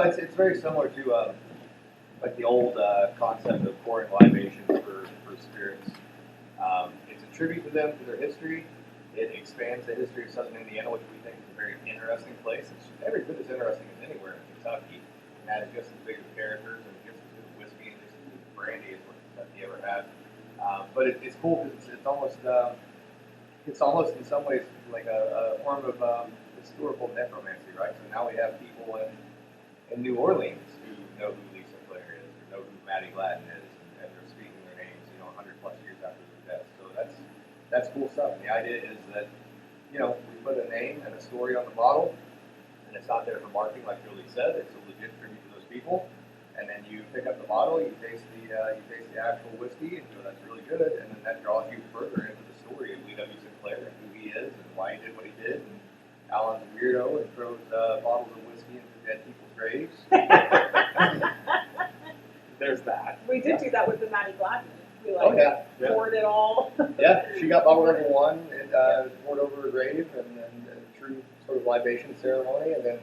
Well, it's very similar to like the old concept of pouring libations for spirits. It's a tribute to them, to their history. It expands the history of Southern Indiana, which we think is a very interesting place. It's every bit as interesting as anywhere in Kentucky. It has just as big of characters and just as good whiskey and just as good brandy as what Kentucky ever had. But it's cool because it's almost in some ways like a form of historical necromancy, right? So now we have people in New Orleans who know who Lisa Claire is, or know who Maddie Gladden is, and they're speaking their names, 100 plus years after their death. So that's cool stuff. And the idea is that, we put a name and a story on the bottle, and it's not there for marketing, like Jolee said. It's a legit tribute to those people. And then you pick up the bottle, you taste the actual whiskey, and that's really good. And then that draws you further into the story of Lee W. Sinclair and who he is and why he did what he did. And Alan's a weirdo and throws bottles of whiskey into dead people's graves. There's that. We did do that with the Maddie Gladden. We poured it all. Yeah, she got bottle number one and poured over her grave, and then a true sort of libation ceremony. And then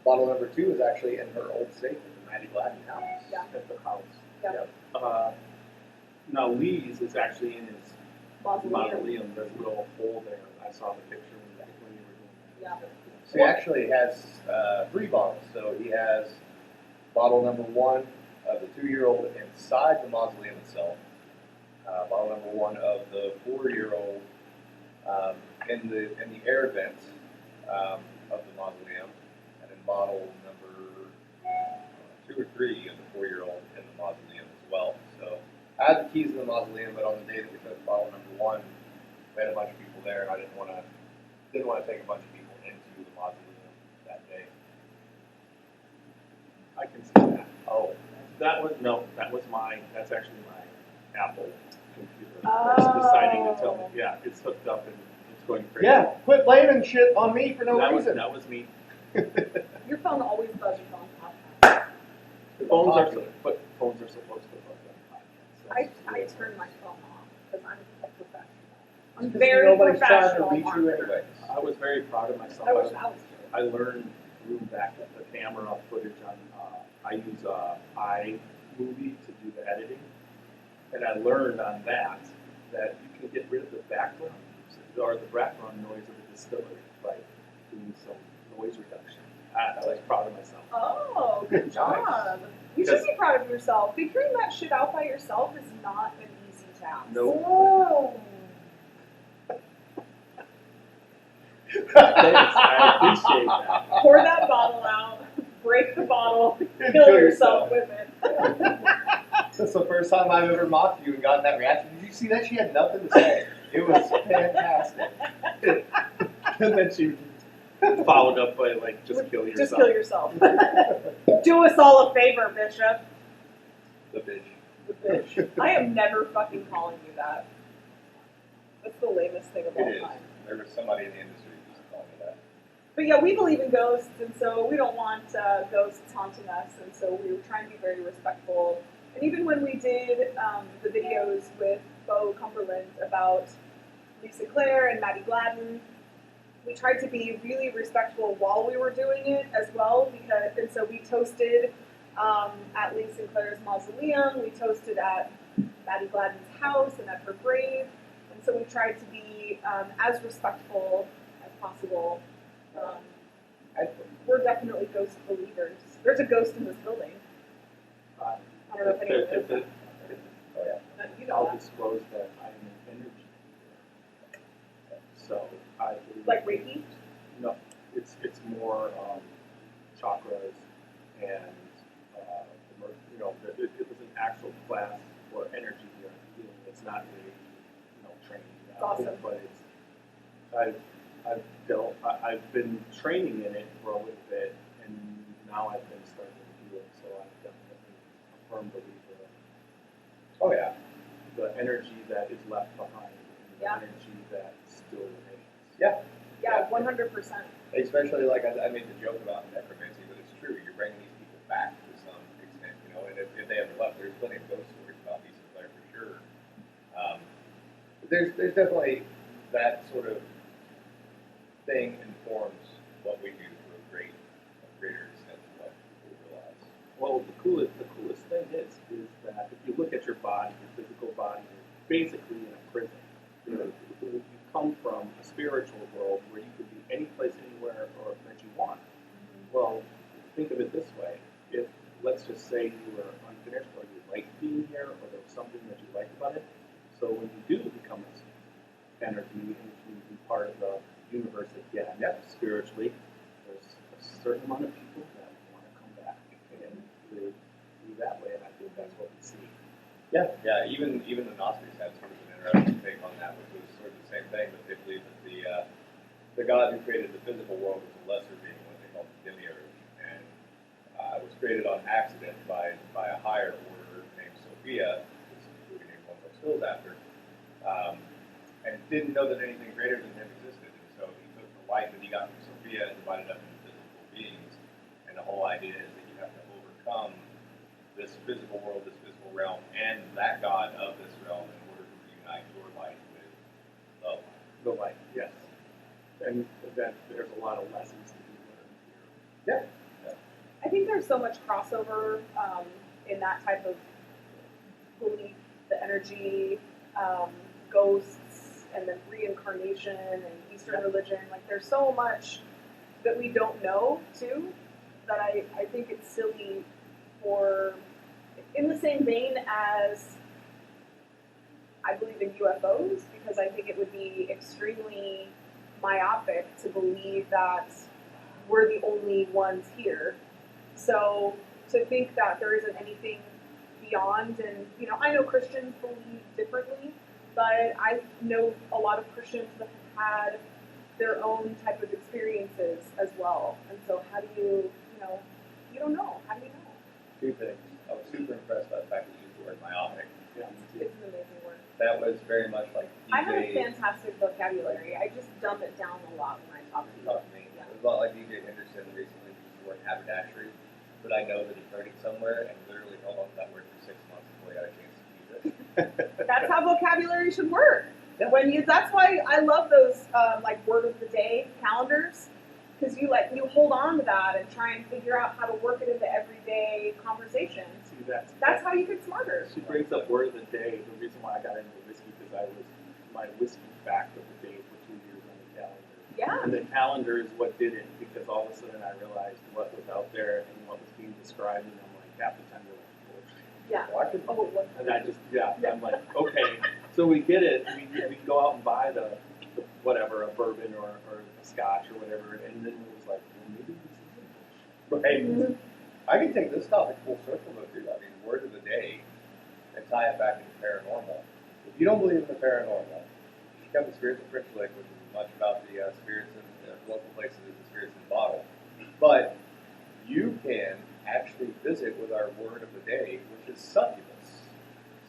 bottle number two is actually in her old safe at the Maddie Gladden house. Yeah. At the house. Yeah. Yep. Now Lee's is actually in his mausoleum. There's a little hole there. I saw the picture when you were doing that. Yeah. So he actually has 3 bottles. So he has bottle number one of the 2-year-old inside the mausoleum itself. Bottle number one of the 4-year-old in the air vents of the mausoleum, and then bottle number 2 or 3 of the 4-year-old in the mausoleum as well. So I had the keys to the mausoleum, but on the day that we took bottle number one, we had a bunch of people there, and I didn't want to take a bunch of people into the mausoleum that day. I can see that. Oh, that's actually my Apple computer. It's deciding to tell me, yeah, it's hooked up and it's going crazy. Yeah, quit blaming shit on me for no reason. That was me. Your phone always buzzes on podcast. Phones are supposed to buzz on podcasts. I turn my phone off because I'm a professional. I'm very nobody's professional. trying to reach you anyways. I was very proud of myself. I wish I was too. I learned through back at the camera footage on. I use iMovie to do the editing, and I learned on that you can get rid of the background or the background noise of the distillery by doing some noise reduction. I was proud of myself. Oh, good job. You should be proud of yourself. Figuring that shit out by yourself is not an easy task. Nope. Oh. Thanks, I appreciate that. Pour that bottle out, break the bottle, kill yourself with it. That's the first time I've ever mocked you and gotten that reaction. Did you see that? She had nothing to say. It was fantastic. And then she followed up by just kill yourself. Just kill yourself. Do us all a favor, Bishop. The bitch. The bitch. I am never fucking calling you that. That's the lamest thing of all time. There was somebody in the industry who used to call me that. But yeah, we believe in ghosts, and so we don't want ghosts haunting us, and so we were trying to be very respectful. And even when we did the videos with Bo Cumberland about Lisa Claire and Maddie Gladden, we tried to be really respectful while we were doing it as well, and so we toasted at Lisa Sinclair's mausoleum, we toasted at Maddie Gladden's house and at her grave, and so we tried to be as respectful as possible. We're definitely ghost believers. There's a ghost in this building. I don't know if anyone knows that. Oh, yeah. You know I'll that. disclose that I'm an energy healer. So I believe Like Reiki? No, it's more chakras and it was an actual class for energy healing. It's not really training. It's awesome. But I've been training in it for a little bit, and now I've been starting to do it. So I'm definitely a firm believer in Oh, yeah. the energy that is left behind and the energy that still remains. Yeah. Yeah, 100%. Especially, I made the joke about necromancy, but it's true. You're bringing these people back to some extent, and if they ever left, there's plenty of ghost stories about Lisa Claire for sure. But there's definitely that sort of thing informs what we do to a greater extent than what people Well, the coolest thing is that if you look at your body, your physical body, you're basically in a prison. You come from a spiritual world where you could be any place, anywhere, or that you want. Well, think of it this way: if let's just say you were unfinished, or you liked being here, or there was something that you liked about it, so when you do become this energy and you be part of the universe again, spiritually, there's a certain amount of people that want to come back and live that way, and I think that's what we see. Yeah, yeah. Even the Gnostics had sort of an interesting take on that, which was sort of the same thing, but they believed that the God who created the physical world was a lesser being, what they called the demiurge, and was created on accident by a higher order named Sophia, who we named one of our schools after, and didn't know that anything greater than him existed. And so he took the light that he got from Sophia and divided up into physical beings. And the whole idea is that you have to overcome this physical world, this physical realm, and that God of this realm in order to reunite your life with love. The light, yes. And that there's a lot of lessons to be learned here. Yeah. I think there's so much crossover in that type of belief, the energy, ghosts, and then reincarnation and Eastern religion. Like, there's so much that we don't know, too, that I think it's silly for, in the same vein as I believe in UFOs, because I think it would be extremely myopic to believe that we're the only ones here. So to think that there isn't anything beyond, and I know Christians believe differently, but I know a lot of Christians that have had their own type of experiences as well. And so how do you don't know. How do you know? Two things. I was super impressed by the fact that you used the word myopic. Yeah, It's an amazing word. That was very much like DJ. I have a fantastic vocabulary. I just dumb it down a lot when I talk to people. Me. It was a lot like DJ Henderson recently used the word haberdashery, but I know that he heard it somewhere and literally held on to that word for 6 months before he got a chance to use it. That's how vocabulary should work. Yeah. That's why I love those like word of the day calendars, because you hold on to that and try and figure out how to work it into everyday conversations. See, That's how you get smarter. She brings up word of the day. The reason why I got into whiskey because my whiskey fact of the day for 2 years on the calendar. Yeah. And the calendar is what did it, because all of a sudden I realized what was out there and what was being described, and I'm like, half the time they're like, bullshit. Yeah. Well, I could, And I just, I'm like, okay. So we get it. We go out and buy the whatever, a bourbon or a scotch or whatever, and then it was like, well, maybe this isn't bullshit. right. Mhm. I can take this topic full circle though too. I mean, word of the day, and tie it back into paranormal. If you don't believe in the paranormal, you should come to Spirits of French Lick, which is as much about the spirits in local places as the spirits in the bottle. But you can actually visit with our word of the day, which is succubus.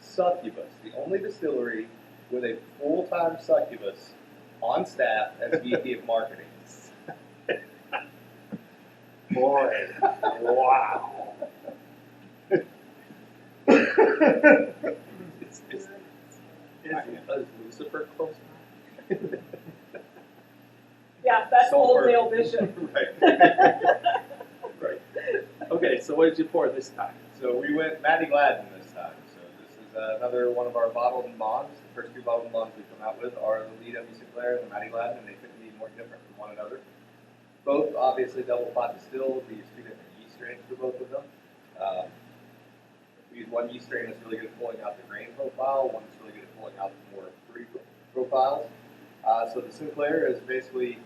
Succubus, the only distillery with a full-time succubus on staff as VP of Marketing. Boy, wow. Is Lucifer close by? Yeah, that's So old we're- Dale Bishop. Right. Right. Okay, so what did you pour this time? So we went Matty Gladden this time. So this is another one of our bottled and bonds. The first two bottled and bonds we come out with are the Lee W. Sinclair and the Matty Gladden, and they couldn't be more different from one another. Both obviously double pot distilled. We use two different yeast strains for both of them. We use one yeast strain that's really good at pulling out the grain profile, one that's really good at pulling out the more fruity profiles. So the Sinclair is basically,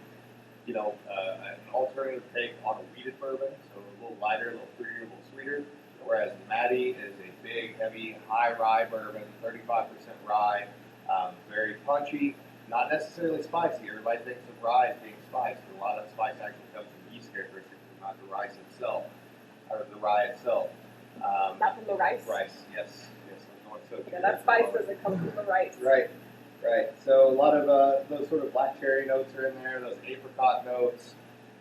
an alternative take on a wheated bourbon, so a little lighter, a little fruitier, a little sweeter. Whereas Matty is a big, heavy, high rye bourbon, 35% rye, very punchy, not necessarily spicy. Everybody thinks of rye as being spiced, but a lot of the spice actually comes from yeast characteristics, not the rice itself, or the rye itself. Not from the rice. Rice, yes. So Yeah, that spice doesn't come from the rice. Right. So a lot of those sort of black cherry notes are in there, those apricot notes.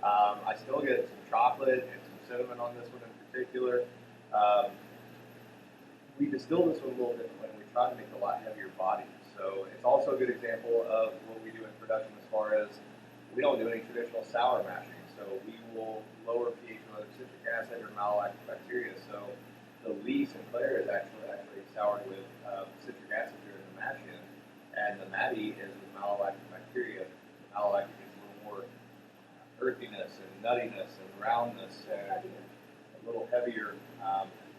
I still get some chocolate and some cinnamon on this one in particular. We distill this one a little differently. We try to make it a lot heavier body. So it's also a good example of what we do in production as far as we don't do any traditional sour mashing. So we will lower pH with either citric acid or malolactic bacteria. So the Lee Sinclair is actually soured with citric acid during the mash in, and the Maddie is with malolactic bacteria. The malolactic is a little more earthiness and nuttiness and roundness and a little heavier.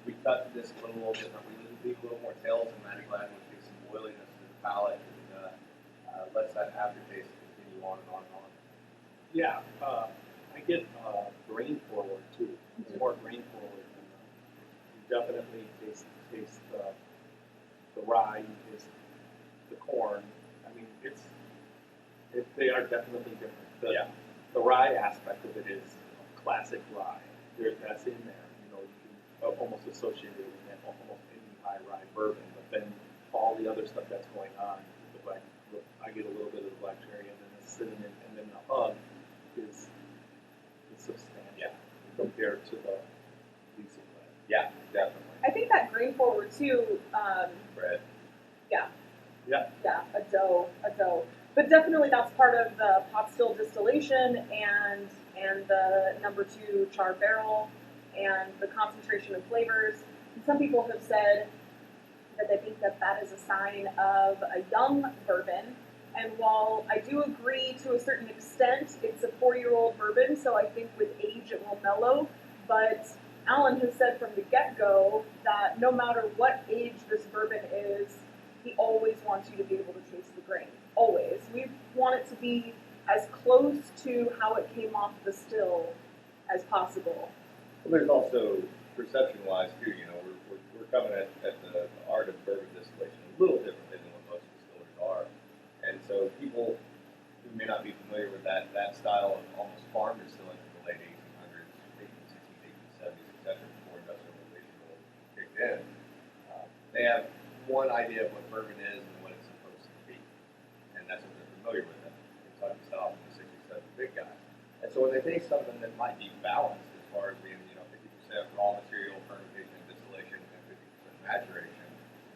We cut this a little different. We leave a little more tails in Maddie Glad, which gives some oiliness to the palate and lets that aftertaste continue on and on and on. Yeah, I get grain forward too. It's more grain forward. You definitely taste the rye, you taste the corn. I mean, they are definitely different. The rye aspect of it is classic rye. That's in there. You know, you can almost associate it with almost any high rye bourbon. But then all the other stuff that's going on, I get a little bit of the black cherry, and then the cinnamon, and then the hug is substantial compared to the Lisa blend. Yeah, definitely. I think that grain forward too. Bread. Yeah, a dough. But definitely that's part of the pot still distillation and the number 2 charred barrel and the concentration of flavors. And some people have said that they think that that is a sign of a young bourbon. And while I do agree to a certain extent, it's a 4-year-old bourbon, so I think with age it will mellow. But Alan has said from the get-go that no matter what age this bourbon is, he always wants you to be able to taste the grain. Always. We want it to be as close to how it came off the still as possible. Well, there's also perception-wise too. You know, we're coming at the art of bourbon distillation a little differently than what most distillers are, and so people who may not be familiar with that style of almost farm distilling in the late 1800s, 1860s, 1870s, etc., before industrialization really kicked in, they have one idea of what bourbon is and what it's supposed to be, and that's what they're familiar with. Kentucky South and the 67 big guys, and so when they taste something that might be balanced as far as being 50% raw material fermentation and distillation and 50% maturation,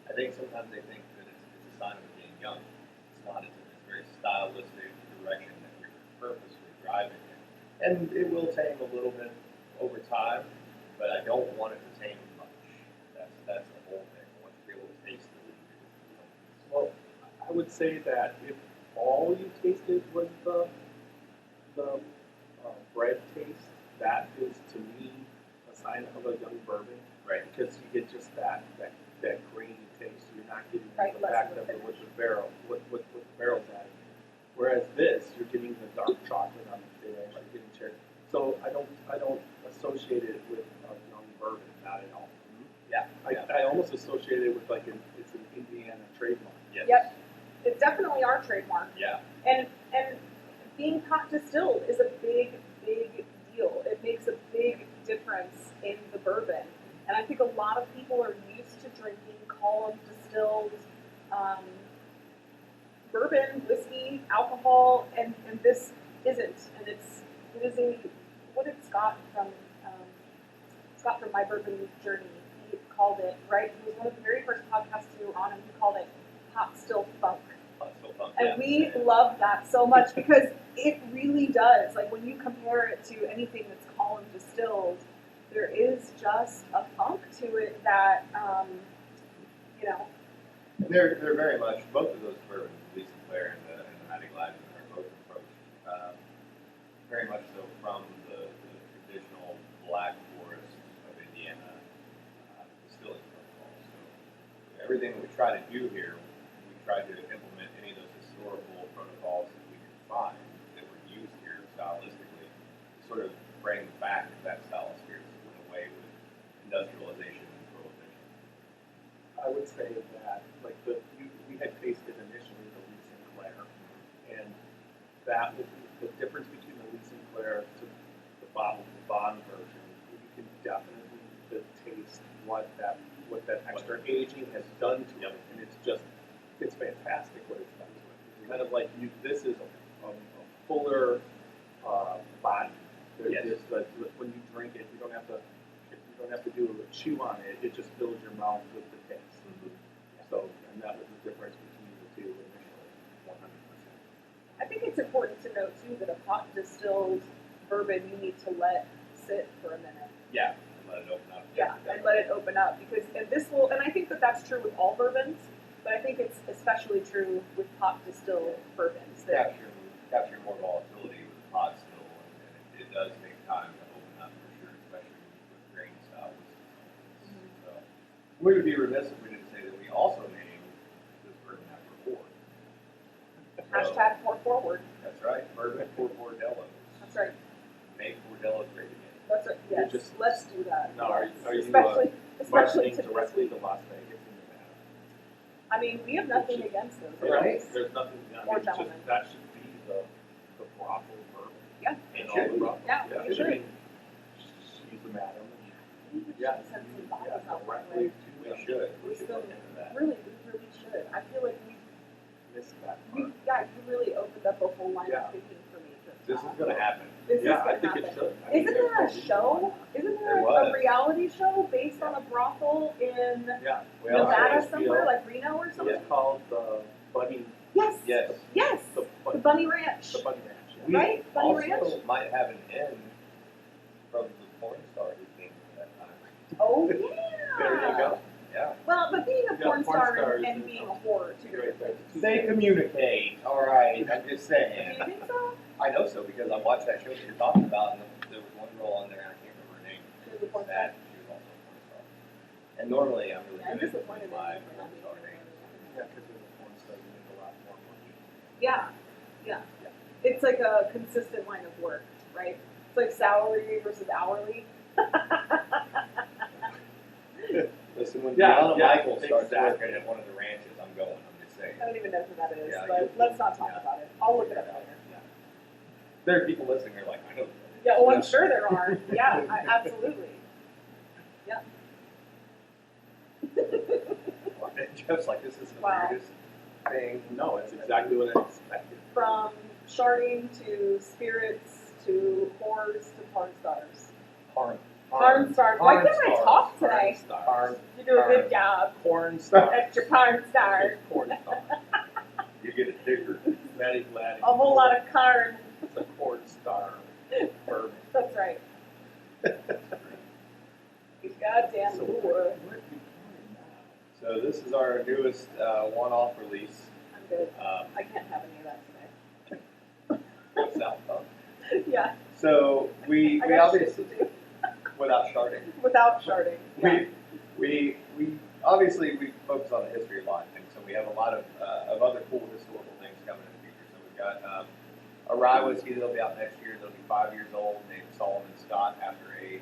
I think sometimes they think that it's a sign of it being young. It's not. It's a very stylistic direction that you're purposely driving in, and it will tame a little bit over time, but I don't want it to tame much. That's the whole thing. I want you to be able to taste it. Well, I would say that if all you tasted was the bread taste, that is to me a sign of a young bourbon, Right. Because you get just that grainy taste. You're not getting Right, the less fact of a of the finish. with the barrel, what the barrel's adding. Whereas this, you're getting the dark chocolate on the finish. You're getting cherry. So I don't associate it with a young bourbon, not at all. Yeah. I almost associate it with it's an Indiana trademark. Yes. Yep. It's definitely our trademark. Yeah. And being pot distilled is a big deal. It makes a big difference in the bourbon. And I think a lot of people are used to drinking column distilled bourbon, whiskey, alcohol, and this isn't. And it is a, what did Scott from My Bourbon Journey, he called it, right? He was one of the very first podcasts we were on, and he called it pot still funk. And we love that so much because it really does. Like when you compare it to anything that's column distilled, there is just a funk to it that, And they're very much, both of those bourbons, Lee Sinclair and the Matty Gladden, are both approached very much so from the traditional black forest of Indiana distilling protocols. So everything that we try to do here, we try to implement any of those historical protocols that we can find that were used here stylistically to sort of bring back that style of spirits that went away with industrialization and prohibition. I would say that, like we had tasted initially the Lee Sinclair, and that was the difference between the Lee Sinclair to the bottled bond version. You can definitely taste what that extra aging has done to it, and it's fantastic what it's done to it. It's kind of like this is a fuller body. There's when you drink it, you don't have to do a chew on it. It just fills your mouth with the taste. So, and that was the difference between the two initially, 100%. I think it's important to note too that a pot distilled bourbon you need to let sit for a minute. Yeah, and let it open up. Yeah, and let it open up because and I think that that's true with all bourbons, but I think it's especially true with pot distilled bourbons. That Capture more volatility with the pot still, and it does take time to open up for sure, especially with grain style whiskey. So we would be remiss if we didn't say that we also named this bourbon after Ford. hashtag pour forward. That's right, bourbon for Bordellos. That's right. Make Bordellos great again. That's right. You're Yes, just- let's do that. Now, are Yes. you, especially marketing to directly to Las Vegas and Nevada? I mean, we have nothing against those. Right. bourbons. There's nothing, Or it's just, gentlemen. that should be the brothel bourbon. Yeah. And It all should the be. brothels. Yeah, Yeah, it I should. mean, she's the madam. Yeah, Send some yeah, bottles out that directly way. to We them. should. We should look into that. Really, we really should. I feel like Missed that you part. really opened up a whole line Yeah. of thinking for me. This is going to happen. This is Yeah, gonna I think happen. it should. I mean, Isn't there's there no a reason show? why. Isn't There there was. a reality show based on a brothel in Yeah. We also- Nevada HBO. somewhere, like Reno or something? It's called the Bunny, Yes. Yes. Yes. the The Bunny, Bunny Ranch. the Bunny Ranch. We Yeah. Right? Bunny also Ranch? might have an end from the porn star who came at that time. Oh yeah. There you go. Yeah. Well, but being a Yeah, porn porn star stars and and- being a whore, two Right different there. things. They communicate. All right. I'm just Do saying. you think so? I know so because I watched that show that you're talking about, and there was one girl on there, and I can't remember her name. She was a porn star. That she was also a porn star. And normally I'm really Yeah, I'm good disappointed at in my you for porn not being star able to name. Yeah, because as a porn star, you make a lot more money. Yeah, yeah. It's like a consistent line of work, right? It's like salary versus hourly. Listen, when Yeah, Deanna yeah, Michaels starts exactly. working at one of the ranches, I'm going. I'm just saying. I don't even know who that is, Yeah, but you- let's not talk yeah. about it. I'll look it up later. There are people listening. They're like, I know. who that is. Yeah, well, I'm sure there are. Yeah, absolutely. Yeah. And Jeff's like, this is the Wow. weirdest thing. No, it's exactly what I expected. From sharding to spirits to whores to porn stars. Porn. Porn stars. Why Porn can't I stars. talk today? Porn. You do a good job. Porn star. Extra porn star. Porn star. You get a digger. Maddie Gladys. A whole lot of carn. It's a porn star. Bourbon. That's right. Goddamn So lure. what are you doing now? So this is our newest one-off release. I'm good. Um, I can't have any of that today. what's that? Yeah. So we I got shit obviously, to do. without sharding, Without sharding. Yeah. we obviously we focus on the history a lot, and so we have a lot of other cool historical things coming in the future. So we've got a rye whiskey that'll be out next year. That'll be 5 years old, named Solomon Scott, after a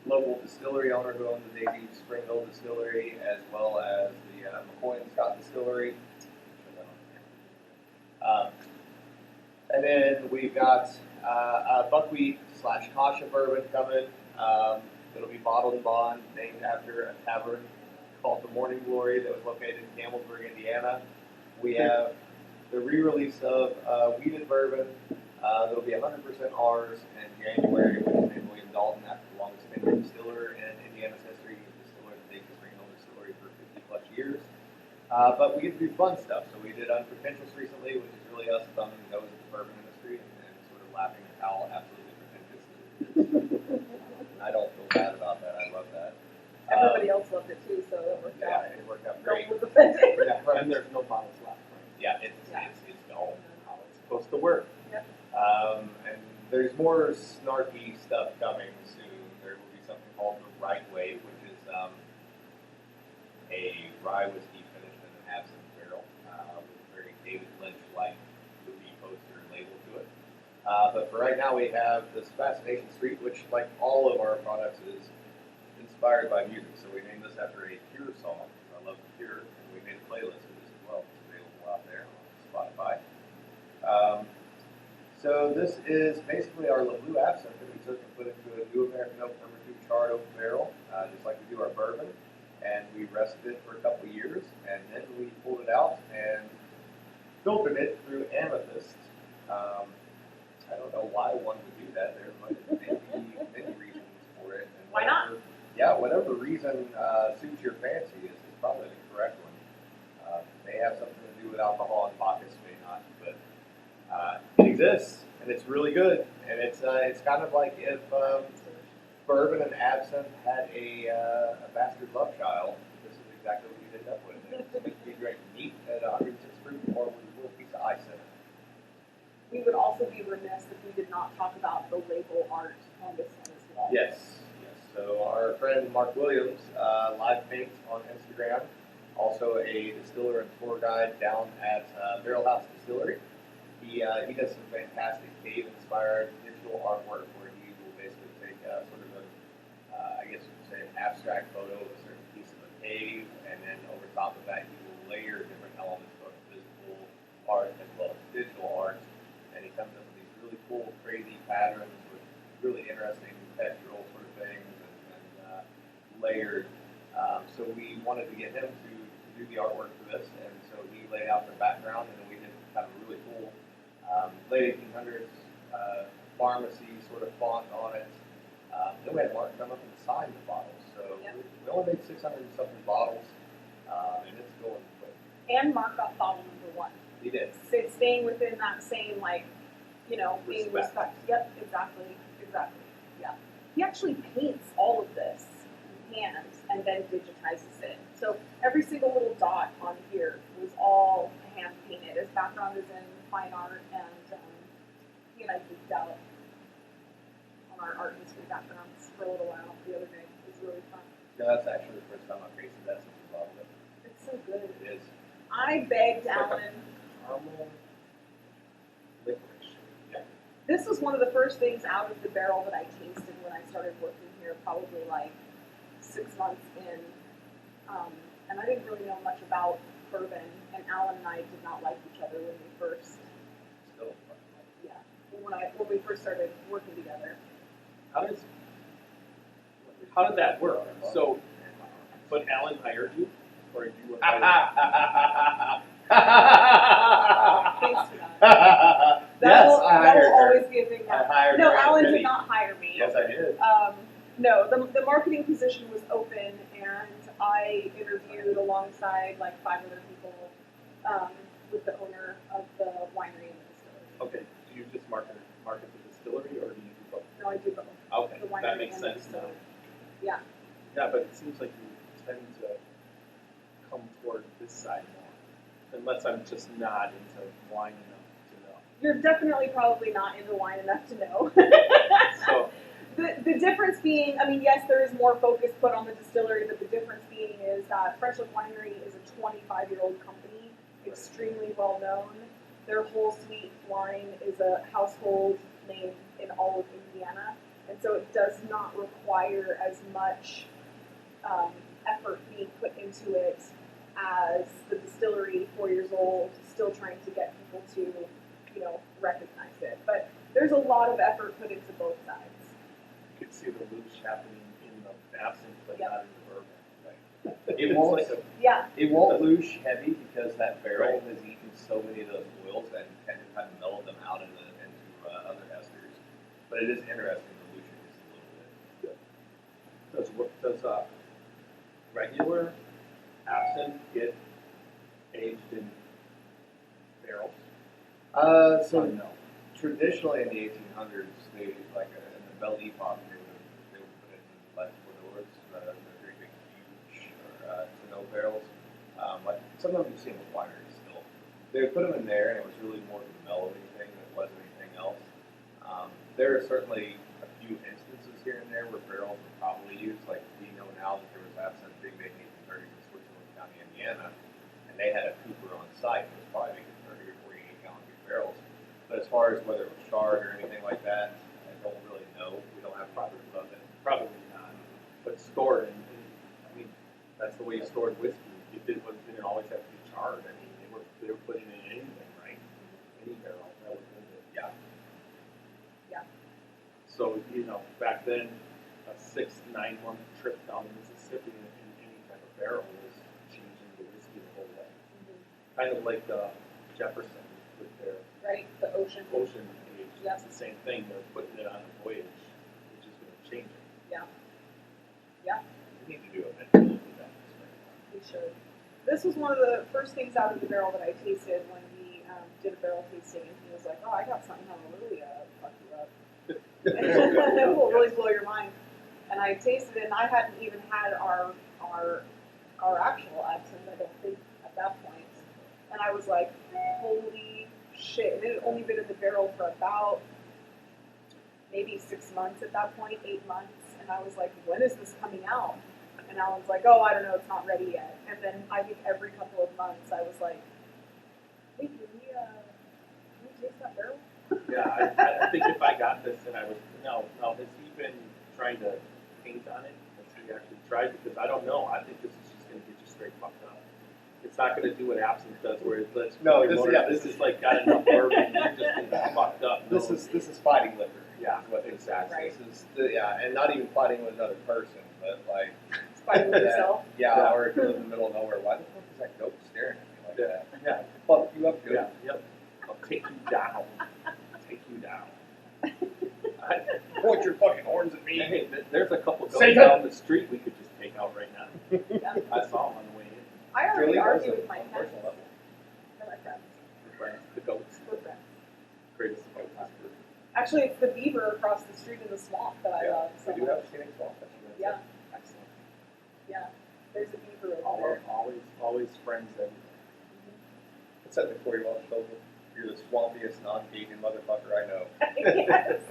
local distillery owner who owns the Daisy Springville Distillery, as well as the McCoy and Scott Distillery. And then we've got a buckwheat / Kasha bourbon coming. That'll be bottled and bond, named after a tavern called the Morning Glory that was located in Campbellsburg, Indiana. We have the re-release of wheated bourbon. That'll be 100% ours in January, which is named William Dalton after the longest tenured distiller in Indiana's history. He was a distiller at the Daisy Springville Distillery for 50+ years. But we get to do fun stuff. So we did Unpretentious recently, which is really us thumbing the nose at the bourbon industry and sort of laughing at how absolutely pretentious it is. I don't feel bad about that. I love that. Everybody else loved it too, so it worked out. Yeah, it worked out No great. one was offended. Yeah, right. And there's no bottles left, right? Yeah, it's gone. How it's supposed to work. And there's more snarky stuff coming soon. There will be something called the Right Way, which is a rye whiskey finished in an absinthe barrel with a very David Lynch-like movie poster and label to it. But for right now, we have this Fascination Street, which, like all of our products, is inspired by music. So we named this after a Cure song. I love the Cure, and we made a playlist of this as well. It's available out there on Spotify. So this is basically our LeBlue absinthe that we took and put into a New American Oak No. 2 charred oak barrel, just like we do our bourbon. And we rested it for a couple of years, and then we pulled it out and filtered it through amethyst. I don't know why one would do that. There might be many reasons for it. And Why not? Yeah, whatever reason suits your fancy is probably the correct one. May have something to do with alcohol in pockets, may not, but it exists and it's really good. and it's kind of like if bourbon and absinthe had a bastard love child. This is exactly what you'd end up with. We drink neat at 106 proof, or with a little piece of ice in it. We would also be remiss if we did not talk about the label art on this one as well. Yes. So our friend Mark Williams, live paints on Instagram, also a distiller and tour guide down at Barrel House Distillery. He does some fantastic cave-inspired digital artwork where he will basically take sort of I guess you could say an abstract photo of a certain piece of a cave, and then over top of that he will layer different elements, both physical art as well as digital art, and he comes up with these really cool, crazy patterns with really interesting textural sort of things and layered. So we wanted to get him to do the artwork for this, and so he laid out the background, and then we did kind of really cool late 1800s pharmacy sort of font on it. Then we had Mark come up and sign the bottles. So we only made 600 and something bottles, and it's going quick. And Mark got bottle number 1. He did. Staying within that same, like, being respect. Yep, exactly. Yeah. He actually paints all of this in hand and then digitizes it. So every single little dot on here was all hand painted. His background is in fine art, and he and I geeked out on our art history backgrounds for a little while the other day. It was really fun. Yeah, that's actually the first time I've tasted that since we bottled it. It's so good. It is. I begged It's like Alan. Caramel licorice. Yeah. This was one of the first things out of the barrel that I tasted when I started working here, probably like 6 months in. And I didn't really know much about bourbon, and Alan and I did not like each other when we first, Still. when we first started working together. How did that work? So, but Alan hired you, or you were hired? Thanks for that. Yes, I that hired will her. always be a big I no. hired No, her. Alan Penny. did not hire me. Yes, I did. No, the marketing position was open, and I interviewed alongside like 5 other people with the owner of the winery and the distillery. Okay, do you just market the distillery, or do you do both? No, I do both. Okay, The winery that makes and the sense now. distillery. Yeah. Yeah, but it seems like you tend to come toward this side more, unless I'm just not into wine enough to know. You're definitely probably not into wine enough to know. So, The difference being, I mean, yes, there is more focus put on the distillery, but the difference being is that French Lick Winery is a 25-year-old company, extremely well known. Their whole sweet wine is a household name in all of Indiana, and so it does not require as much effort being put into it as the distillery, 4 years old, still trying to get people to, recognize it. But there's a lot of effort put into both sides. you could see the loosh happening in the absinthe, but Yep. not in the bourbon. Right. It It's won't. like a- Yeah. It won't loosh heavy because that barrel has eaten so many of those oils and kind of mellowed them out into other esters. But it is interesting to loosh it just a little bit. Does regular absinthe get aged in barrels? So Or no. traditionally in the 1800s, they in the Belle Epoque, they would put it in like Fedors, the very big, huge tonneau barrels. Like some of them you've seen with wineries still. They would put them in there, and it was really more of a mellowing thing than it was anything else. There are certainly a few instances here and there where barrels were probably used. Like we know now that there was absinthe being made in the 1830s in Switzerland County, Indiana, and they had a cooper on site that was probably making 30 or 48 gallon big barrels. But as far as whether it was charred or anything like that, I don't really know. We don't have proof of it. Probably not. But stored, I mean, that's the way you stored whiskey. It didn't always have to be charred. I mean, they were putting it in anything, right? Any barrel. That was in it. Yeah. Yeah. So, back then, a 6-9 month trip down the Mississippi in any type of barrel was changing the whiskey the whole way. Kind of like Jefferson with their Right? The ocean. ocean age. Yep. It's the same thing. They're putting it on a voyage, which is going to change it. Yeah. Yeah. We need to do a mental with that. We should. This was one of the first things out of the barrel that I tasted when we did a barrel tasting, and he was like, "Oh, I got something that'll really fuck you up." It will really blow your mind. And I tasted it, and I hadn't even had our actual absinthe, I don't think, at that point. And I was like, holy shit. And it had only been in the barrel for about maybe 6 months at that point, 8 months. And I was like, when is this coming out? And Alan's like, oh, I don't know, it's not ready yet. And then I think every couple of months I was like, hey, can we taste that barrel? Yeah, I think if I got this and I was, no, has he been trying to paint on it? Has he actually tried? Because I don't know. I think this is just going to get you straight fucked up. It's not going to do what absinthe does, where it lets No, this is like got enough bourbon, you're just going to get fucked up. This is fighting liquor. Yeah, is what this exactly. Right. This is and not even fighting with another person, but like It's fighting with yourself. Yeah, or if you live in the middle of nowhere, why the fuck is that goat staring at me like that? Yeah, Fuck you up, goat. yeah, yep. I'll take you down. Take you down. Point your fucking horns at me. Hey, there's a couple Say going that. down the street we could just take out right now. Yeah. I saw them on the way in. I already Jolee argued does with my it on a friends. personal level. They're my friends. The friends, the goats, We're friends. greatest of all time. Actually, it's the beaver across the street in the swamp that I love so We do much. have a skating swamp. Yeah, Excellent. yeah. There's a beaver over there. Always friends that It's at the Corey Welsh show. You're the swampiest non-Cajun motherfucker I know. Yes.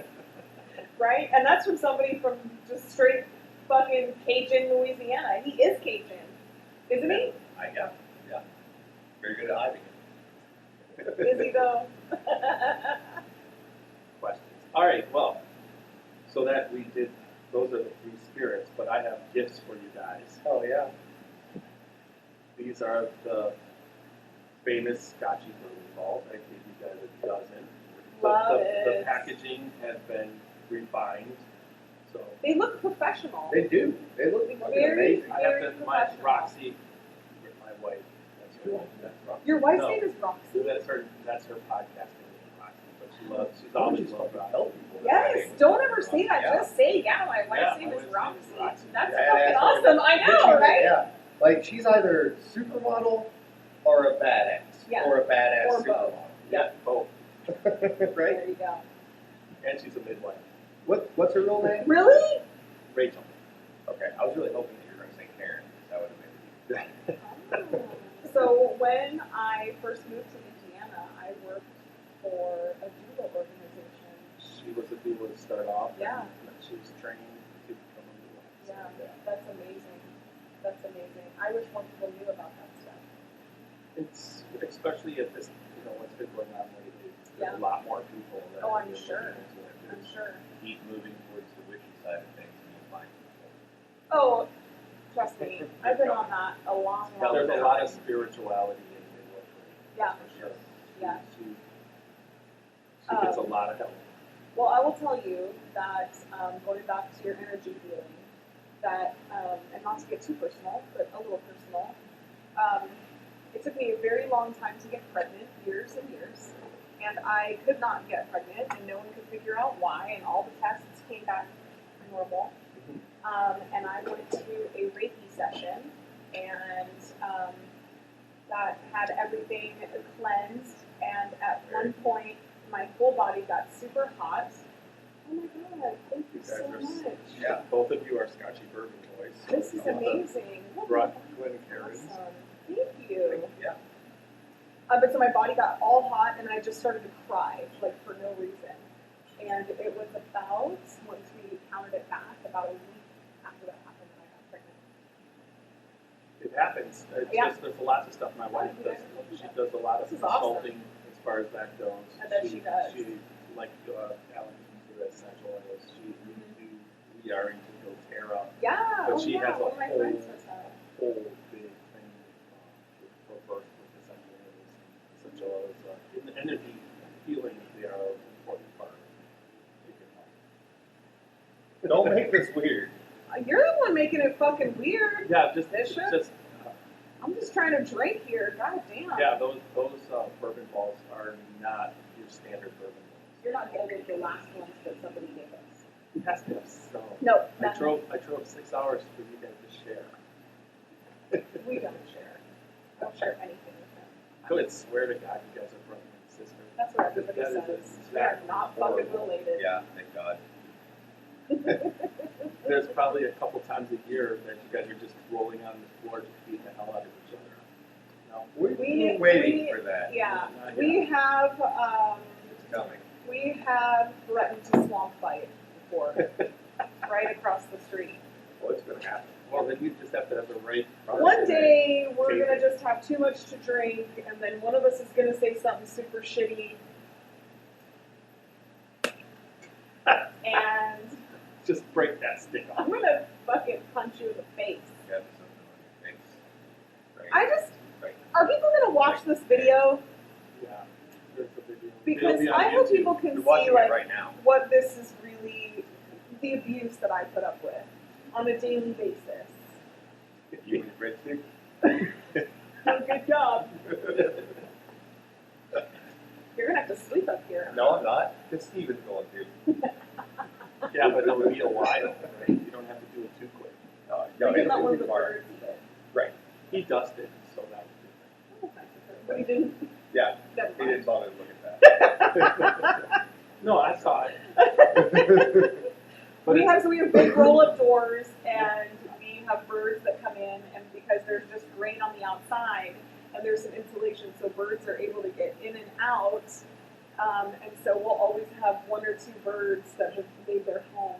Right? And that's from somebody from just straight fucking Cajun, Louisiana. He is Cajun, isn't he? Yeah. Very good at hiding it. Is he though? questions. All right, well, so that we did, those are the 3 spirits, but I have gifts for you guys. Oh yeah. These are the famous Scotchy bourbon balls. I gave you guys a dozen. Love The it. packaging has been refined, so They look professional. They do. They look fucking Very- amazing. I have Very to, my professional. Roxy, my wife, that's Roxy. Your wife's No. name is Roxy? That's her podcasting name, Roxy, but she's always loved Roxy. Tell people. Yes, don't ever say that. Yeah. Just say, yeah, my wife's Yeah, name my is wife's Roxy. name is Roxy. That's Yeah, fucking that's awesome. I know, right? Yeah. Like she's either supermodel or a badass. Yeah. Or a badass Or both. supermodel. Yeah, both. Right? There you go. And she's a midwife. What's her real name? Really? Rachel. Okay, I was really hoping that you were going to say Karen. That would have been. So when I first moved to Indiana, I worked for a doula organization. She was a doula to start off. Yeah. And she was trained to become a doula. So, Yeah, that's amazing. That's amazing. I wish more people knew about that stuff. It's especially at this, what's been going on lately. There's Yeah. a lot more people that Oh, are I'm looking sure. into it. I'm sure. Keep moving towards the witchy side of things and you'll find people. Oh, trust me, I've been on that a long, Now, long there's time. a lot of spirituality in midwifery. Yeah. For sure. Yeah. She gets a Um, lot of help. Well, I will tell you that going back to your energy healing, that and not to get too personal, but a little personal. It took me a very long time to get pregnant, years and years, and I could not get pregnant, and no one could figure out why, and all the tests came back normal. And I went to a Reiki session, and that had everything cleansed, and at one point, my whole body got super hot. Oh my god, thank you so much. Yeah. Both of you are Scotchy bourbon boys. This is amazing. Brought twin Karens. Awesome. Thank you. Yeah. But so my body got all hot, and I just started to cry, like for no reason. And it was about, once we counted it back, about a week after that happened, that I got pregnant. It happens. It's Yeah. just, there's lots of stuff my wife does. She does a lot of This is awesome. consulting as far as that goes. I bet she does. She, like Alan into essential oils. We are into doTERRA. Yeah, But oh she yeah, has a one of my whole- friends does that. Whole big thing for birth with essential oils. Essential oils. In the energy healing, they are an important part. They can help. Don't make this weird. You're the one making it fucking weird. Yeah, just Bishop? I'm just trying to drink here. God damn. yeah. Those bourbon balls are not your standard bourbon balls. You're not getting the last ones that somebody gave us. It has to have some. No, I drove 6 hours for you guys to share. we don't share. I don't share anything with them. I would swear to God, you guys are brother and sister. That's what everybody That is says. exactly They're not fucking horrible. related. Yeah, thank God. There's probably a couple times a year that you guys are just rolling on the floor, just beating the hell out of each other. No? We're waiting for that. Yeah, Not we yet. have, It's coming. we have threatened to swamp fight before, right across the street. Well, it's gonna happen. Well, then you just have to have the right. One day, we're Take gonna it. just have too much to drink, and then one of us is gonna say something super shitty. And Just break that stick off. I'm gonna fucking punch you in the face. You have something on your face. Right. I just, Right. are people gonna watch this video? Yeah. There's a video. Because It'll be on I hope YouTube. people can You're see, watching like, it right now. what this is really, the abuse that I put up with on a daily basis. You need breadstick? Good job. You're gonna have to sleep up here. No, I'm not. Because Steven's going to. Yeah, but it'll be a while. Right? You don't have to do it too quick. No, You can let it'll one be of the tomorrow. birds eat it. Right. He dusted, so that was But he didn't. Yeah. Never He mind. didn't bother to look at good. No, I saw it. that. But we it's- have big roll-up doors, and we have birds that come in, and because there's just grain on the outside, and there's some insulation, so birds are able to get in and out. And so we'll always have one or two birds that have made their home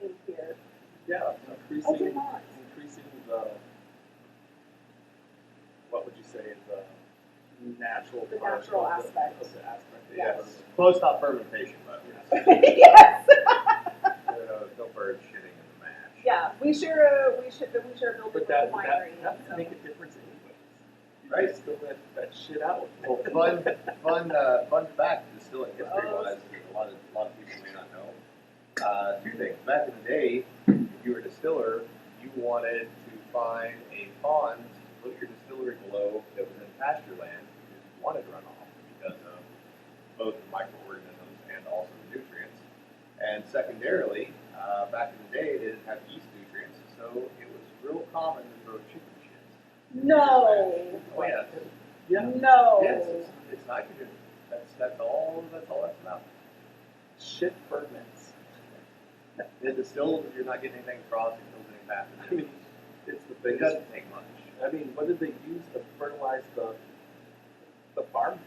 in here. Yeah, Oh, good night. increasing the, what would you say, the natural The part natural of the- aspect. Of the aspect. Yes. Close stop fermentation, but Yes. no birds shitting in the mash. Yeah, we share a building But with that, a winery. that so. would make a difference anyways. You Right. just spill that shit out. Well, fun fact, distilling history wise, a lot of people may not know. Two things. Back in the day, if you were a distiller, you wanted to find a pond to put your distillery below that was in pasture land because you wanted runoff because of both the microorganisms and also the nutrients. And secondarily, back in the day, they didn't have yeast nutrients, so it was real common to throw chicken shit. No. Oh yeah. Yeah. No. Yes, it's nitrogen. That's all that's about. Shit ferments. The distilled, you're not getting anything across, it kills any I pathogens. mean, it's the It biggest. doesn't take much. I mean, what did they use to fertilize the farm?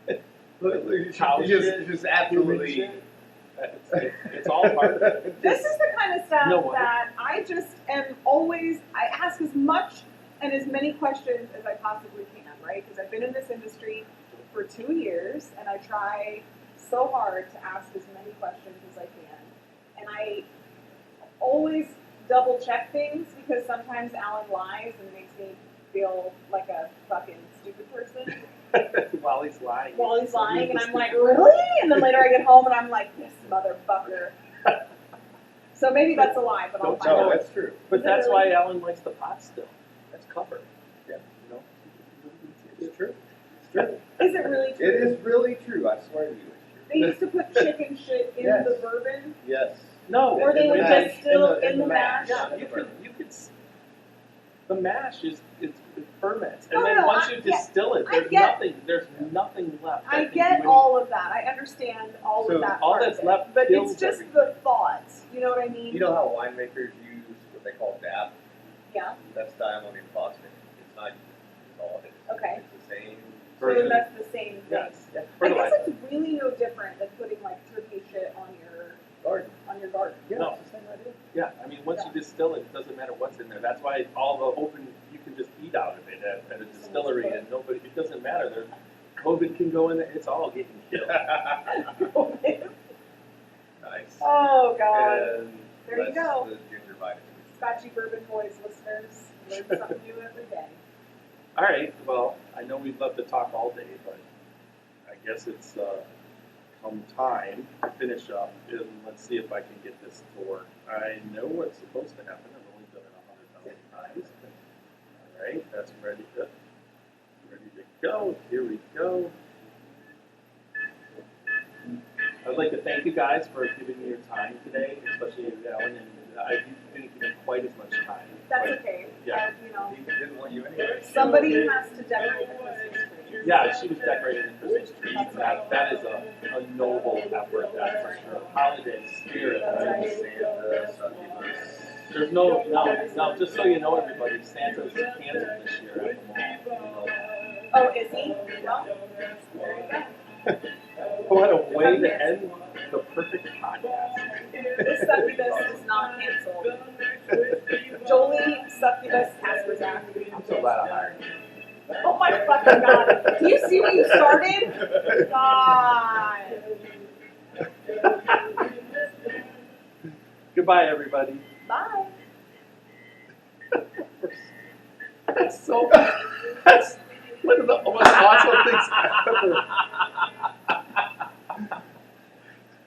It's Cow just, shit, just Human absolutely. shit? It's all part of it. This is the kind of stuff No wonder. that I just am always, I ask as much and as many questions as I possibly can, right? Because I've been in this industry for 2 years, and I try so hard to ask as many questions as I can. And I always double check things because sometimes Alan lies and makes me feel like a fucking stupid person While he's lying. while he's lying, and I'm like, really? And then later I get home and I'm like, this motherfucker. So maybe that's a lie, but I'll Don't find No, out. that's true. But that's why Alan likes the pot still. That's covered. Yeah. You know? It's true. It's true. Is it really true? It is really true. I swear to you, it's They true. used to put chicken shit in Yes. the bourbon, Yes. No. or they In the would mash. distill In the mash. Yeah, In you the could, bourbon. the mash is, it ferments. No, And then no, once I you get- distill it, I there's nothing left. I that can get do all of that. I understand all So of that all part that's of it. left But kills it's just everything. the thought. You know what I mean? You know how winemakers use what they call DAP? Yeah. That's diammonium phosphate. It's not. It's all it is. Okay. It's the same. So version. that's the same thing. Yes. Yeah. I guess Fertilizer. it's really no different than putting like turkey shit on your Garden. garden. Yeah, No. it's the same idea. Yeah, I mean, once you distill it, it doesn't matter what's in there. That's why all the open, you can just eat out of it at a distillery, and nobody, it doesn't matter. There's COVID can go in there, it's all getting killed. Nice. Oh God. And There you that's go. The ginger vitamins. Scotchy Bourbon Boys listeners, learn something new every day. All right, well, I know we'd love to talk all day, but I guess it's come time to finish up, and let's see if I can get this to work. I know what's supposed to happen. I've only done it 100,000 times. All right, that's ready to go. Here we go. I'd like to thank you guys for giving me your time today, especially Alan, and I didn't give him quite as much time. That's but okay. Yeah. You know, He didn't want you anyway. somebody has to decorate the Christmas tree. Yeah, she was decorating the Christmas trees. That is a noble effort, that's for sure. Holiday spirit, right? Santa, succubus. There's now, just so you know, everybody, Santa's canceled this year at the mall. Oh, is he? No. There you go. What a way to end the perfect podcast. This succubus is not canceled. Jolee Clarke-Kasprzak. I'm so glad I hired you. Oh my fucking god. Do you see what you started? God. Goodbye, everybody. Bye. That's one of the most awesome things ever.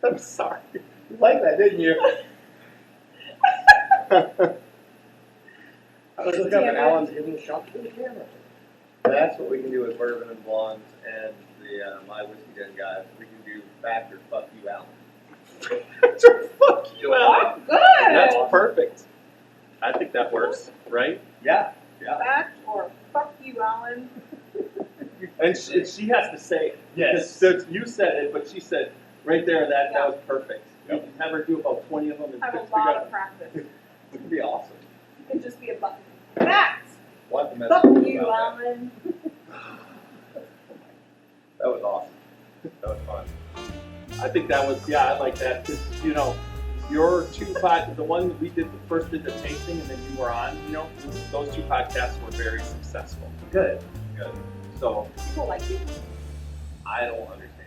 I'm sorry. You liked that, didn't you? I was looking up and Alan's giving a shot to the camera. That's what we can do with bourbon and blondes and the my whiskey den guys. We can do fact or fuck you, Alan. Fuck you, Alan. Good. That's perfect. I think that works, right? Yeah, yeah. Fact or fuck you, Alan. And she has to say it. Yes. Because you said it, but she said right there that was perfect. You can have her do about 20 of them and I have a figure lot out- of practice. It would be awesome. You can just be a button. Fact. We'll have to mess Fuck with you, about that. Alan. That was awesome. That was fun. I think that was, I like that. Because, your two the one that we first did the tasting and then you were on, those two podcasts were very successful. Good. Good. So, People like you. I don't understand